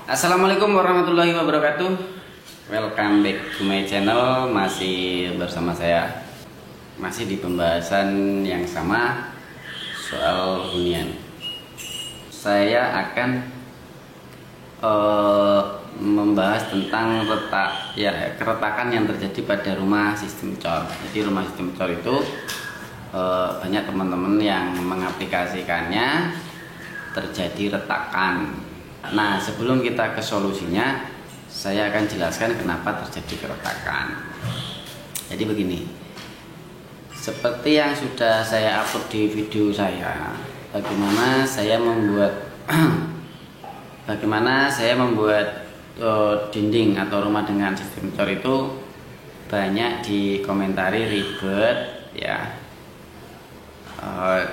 Assalamualaikum warahmatullahi wabarakatuh. Welcome back to my channel. Masih bersama saya, masih di pembahasan yang sama soal hunian. Saya akan membahas tentang keretakan yang terjadi pada rumah sistem cor. Jadi rumah sistem cor itu banyak teman-teman yang mengaplikasikannya terjadi retakan. Nah, sebelum kita ke solusinya, saya akan jelaskan kenapa terjadi keretakan. Jadi begini, seperti yang sudah saya upload di video saya, bagaimana saya membuat dinding atau rumah dengan sistem cor itu banyak dikomentari ribet ya,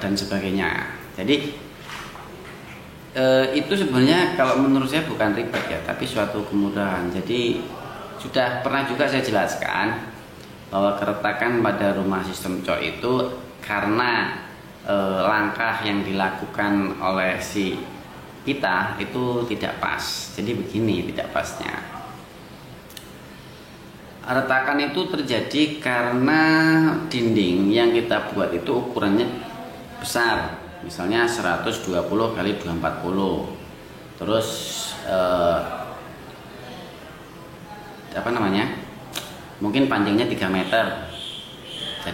dan sebagainya. Jadi itu sebenarnya kalau menurut saya bukan ribet ya, tapi suatu kemudahan. Jadi sudah pernah juga saya jelaskan bahwa keretakan pada rumah sistem cor itu karena langkah yang dilakukan oleh si kita itu tidak pas. Jadi begini tidak pasnya. Retakan itu terjadi karena dinding yang kita buat itu ukurannya besar. Misalnya 120 kali 240, terus mungkin panjangnya 3 meter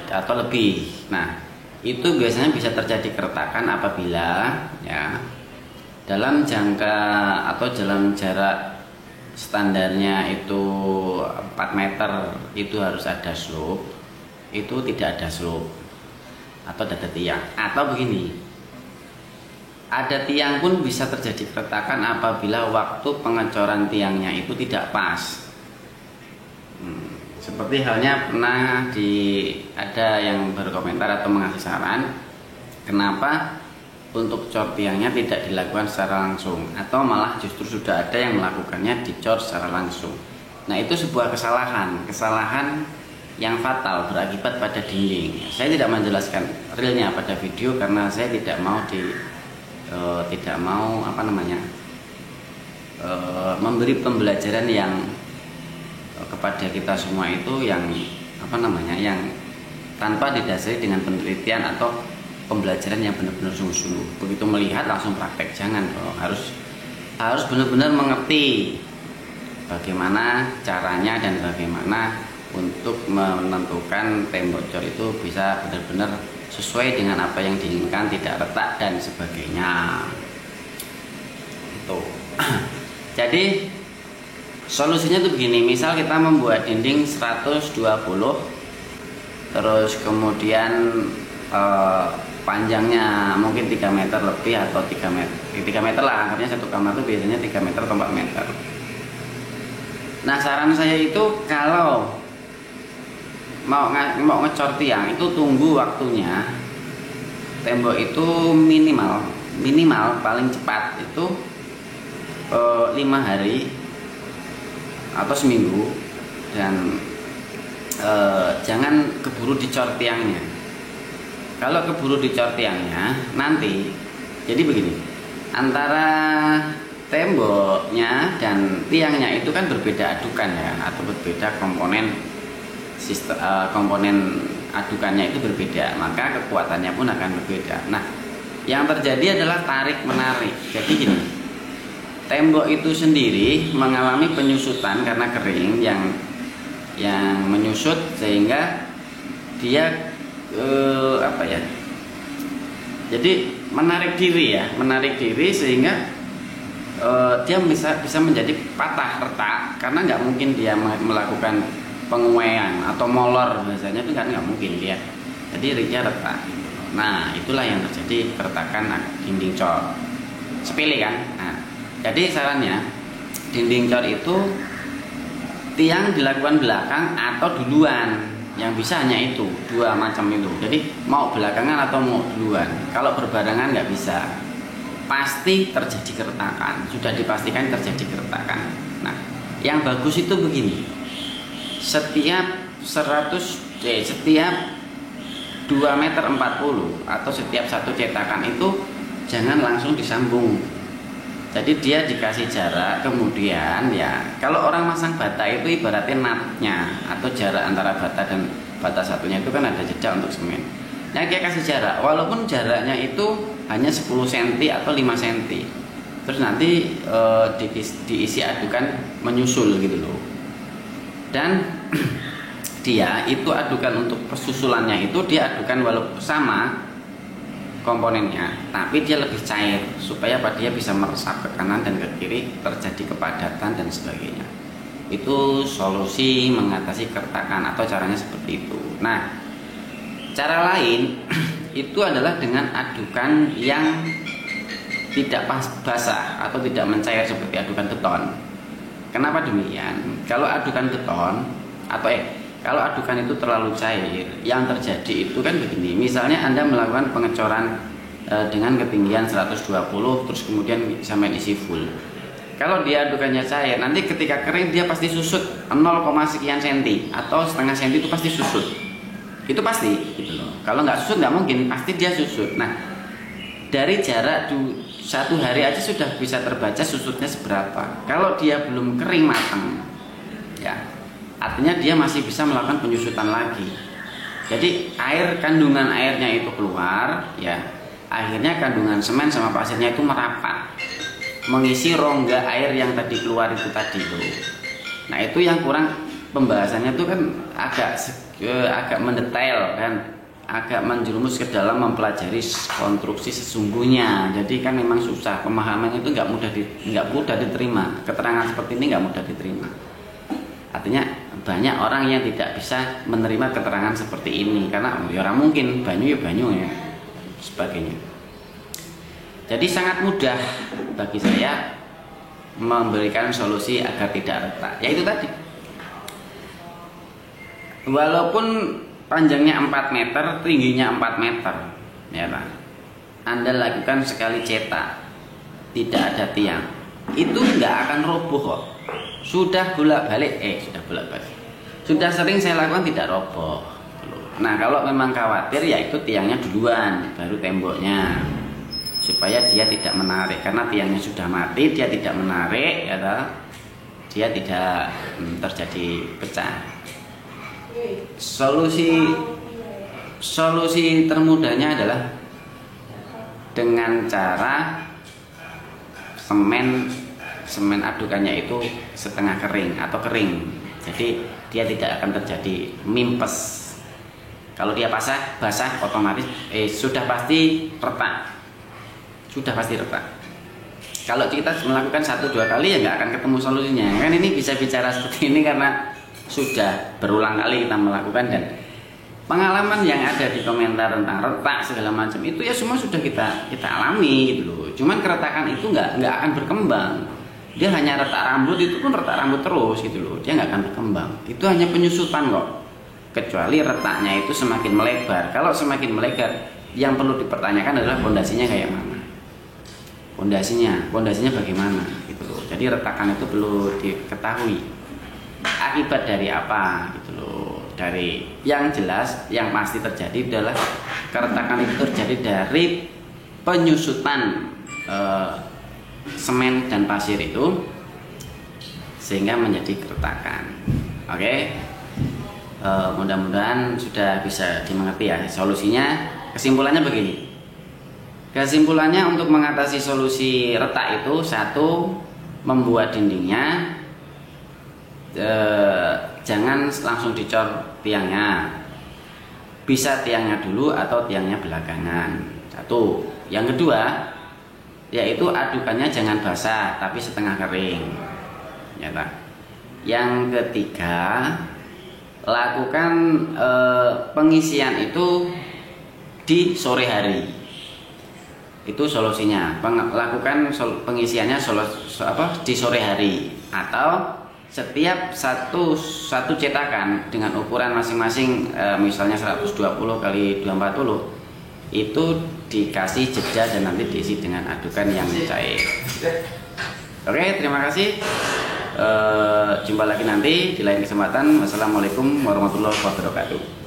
atau lebih. Nah, itu biasanya bisa terjadi keretakan apabila ya dalam jangka atau dalam jarak standarnya itu 4 meter itu harus ada slope, itu tidak ada slope atau ada tiang. Atau begini, ada tiang pun bisa terjadi keretakan apabila waktu pengecoran tiangnya itu tidak pas. Seperti halnya pernah ada yang berkomentar atau mengasih saran, kenapa untuk cor tiangnya tidak dilakukan secara langsung, atau malah justru sudah ada yang melakukannya dicor secara langsung. Nah, itu sebuah kesalahan yang fatal berakibat pada dinding. Saya tidak menjelaskan realnya pada video karena saya tidak mau memberi pembelajaran yang kepada kita semua itu yang tanpa didasari dengan penelitian atau pembelajaran yang benar-benar sungguh-sungguh. Begitu melihat langsung praktek, jangan. Harus benar-benar mengerti bagaimana caranya dan bagaimana untuk menentukan tembok cor itu bisa benar-benar sesuai dengan apa yang diinginkan, tidak retak dan sebagainya. Itu. Jadi solusinya tuh begini, misal kita membuat dinding 120, terus kemudian panjangnya mungkin 3 meter lebih atau 3 meter lah, anggapnya satu kamar itu biasanya 3 meter atau 4 meter. Nah, saran saya itu kalau mau ngecor tiang itu tunggu waktunya. Tembok itu minimal paling cepat itu 5 hari atau seminggu, dan jangan keburu dicor tiangnya. Kalau keburu dicor tiangnya nanti, jadi begini, antara temboknya dan tiangnya itu kan berbeda adukan ya, atau berbeda komponen adukannya itu berbeda, maka kekuatannya pun akan berbeda. Nah, yang terjadi adalah tarik menarik. Jadi gini, tembok itu sendiri mengalami penyusutan karena kering yang menyusut sehingga dia jadi menarik diri sehingga dia bisa menjadi patah retak, karena nggak mungkin dia melakukan penguaian atau molor biasanya itu kan nggak mungkin dia, jadi ringnya retak. Nah, itulah yang terjadi keretakan dinding cor. Sepele kan? Nah, jadi sarannya dinding cor itu tiang dilakukan belakang atau duluan, yang bisa hanya itu dua macam itu. Jadi mau belakangan atau mau duluan. Kalau berbarengan nggak bisa, pasti terjadi keretakan, sudah dipastikan terjadi keretakan. Nah, yang bagus itu begini, setiap 2,40 meter atau setiap satu cetakan itu jangan langsung disambung. Jadi dia dikasih jarak, kemudian ya kalau orang masang bata itu ibaratnya natnya atau jarak antara bata dan bata satunya itu kan ada jeda untuk semen. Nah dia kasih jarak, walaupun jaraknya itu hanya 10 cm atau 5 cm. Terus nanti diisi adukan menyusul gitu loh. Dan dia itu adukan untuk persusulannya itu dia adukan walaupun sama komponennya, tapi dia lebih cair supaya dia bisa meresap ke kanan dan ke kiri, terjadi kepadatan dan sebagainya. Itu solusi mengatasi keretakan atau caranya seperti itu. Nah, cara lain itu adalah dengan adukan yang tidak basah atau tidak mencair seperti adukan beton. Kenapa demikian? Kalau adukan beton atau kalau adukan itu terlalu cair, yang terjadi itu kan begini. Misalnya Anda melakukan pengecoran dengan ketinggian 120 terus kemudian sampai isi full. Kalau dia adukannya cair, nanti ketika kering dia pasti susut 0, sekian senti atau setengah senti itu pasti susut. Itu pasti gitu loh. Kalau nggak susut nggak mungkin, pasti dia susut. Nah, dari jarak 1 hari aja sudah bisa terbaca susutnya seberapa. Kalau dia belum kering matang, ya artinya dia masih bisa melakukan penyusutan lagi. Jadi kandungan airnya itu keluar, ya akhirnya kandungan semen sama pasirnya itu merapat, mengisi rongga air yang tadi keluar itu tadi loh. Nah itu yang kurang pembahasannya itu kan agak mendetail kan, agak menjerumus ke dalam mempelajari konstruksi sesungguhnya. Jadi kan memang susah, pemahamannya itu nggak mudah diterima. Keterangan seperti ini nggak mudah diterima. Artinya banyak orang yang tidak bisa menerima keterangan seperti ini karena ya orang mungkin banyu ya sebagainya. Jadi sangat mudah bagi saya memberikan solusi agar tidak retak. Yaitu tadi, walaupun panjangnya 4 meter, tingginya 4 meter, ya Pak, Anda lakukan sekali cetak, tidak ada tiang, itu nggak akan roboh kok. Sudah bolak-balik, sudah sering saya lakukan tidak roboh. Nah kalau memang khawatir ya itu tiangnya duluan, baru temboknya, supaya dia tidak menarik. Karena tiangnya sudah mati, dia tidak menarik, ya toh, dia tidak terjadi pecah. Solusi termudahnya adalah dengan cara semen adukannya itu setengah kering atau kering. Jadi dia tidak akan terjadi mimpes. Kalau dia basah otomatis sudah pasti retak. Kalau kita melakukan 1-2 kali ya nggak akan ketemu solusinya. Kan ini bisa bicara seperti ini karena sudah berulang kali kita melakukan, dan pengalaman yang ada di komentar tentang retak segala macam itu ya semua sudah kita alami gitu loh. Cuman keretakan itu nggak akan berkembang. Dia hanya retak rambut, itu pun retak rambut terus gitu loh. Dia nggak akan berkembang. Itu hanya penyusutan kok. Kecuali retaknya itu semakin melebar. Kalau semakin melebar, yang perlu dipertanyakan adalah pondasinya kayak mana. Pondasinya bagaimana gitu loh. Jadi retakan itu perlu diketahui. Akibat dari apa gitu loh. Dari yang jelas, yang pasti terjadi adalah keretakan itu terjadi dari penyusutan semen dan pasir itu sehingga menjadi keretakan. Oke. Mudah-mudahan sudah bisa dimengerti ya solusinya. Kesimpulannya begini. Kesimpulannya untuk mengatasi solusi retak itu, 1, membuat dindingnya jangan langsung dicor tiangnya. Bisa tiangnya dulu atau tiangnya belakangan. 1. Yang kedua, yaitu adukannya jangan basah tapi setengah kering. Ya, Pak. Yang ketiga, lakukan pengisian itu di sore hari. Itu solusinya. Lakukan pengisiannya di sore hari, atau setiap satu cetakan dengan ukuran masing-masing, misalnya 120 kali 240 itu dikasih jeda dan nanti diisi dengan adukan yang cair. Oke, terima kasih. Jumpa lagi nanti di lain kesempatan. Wassalamualaikum warahmatullahi wabarakatuh.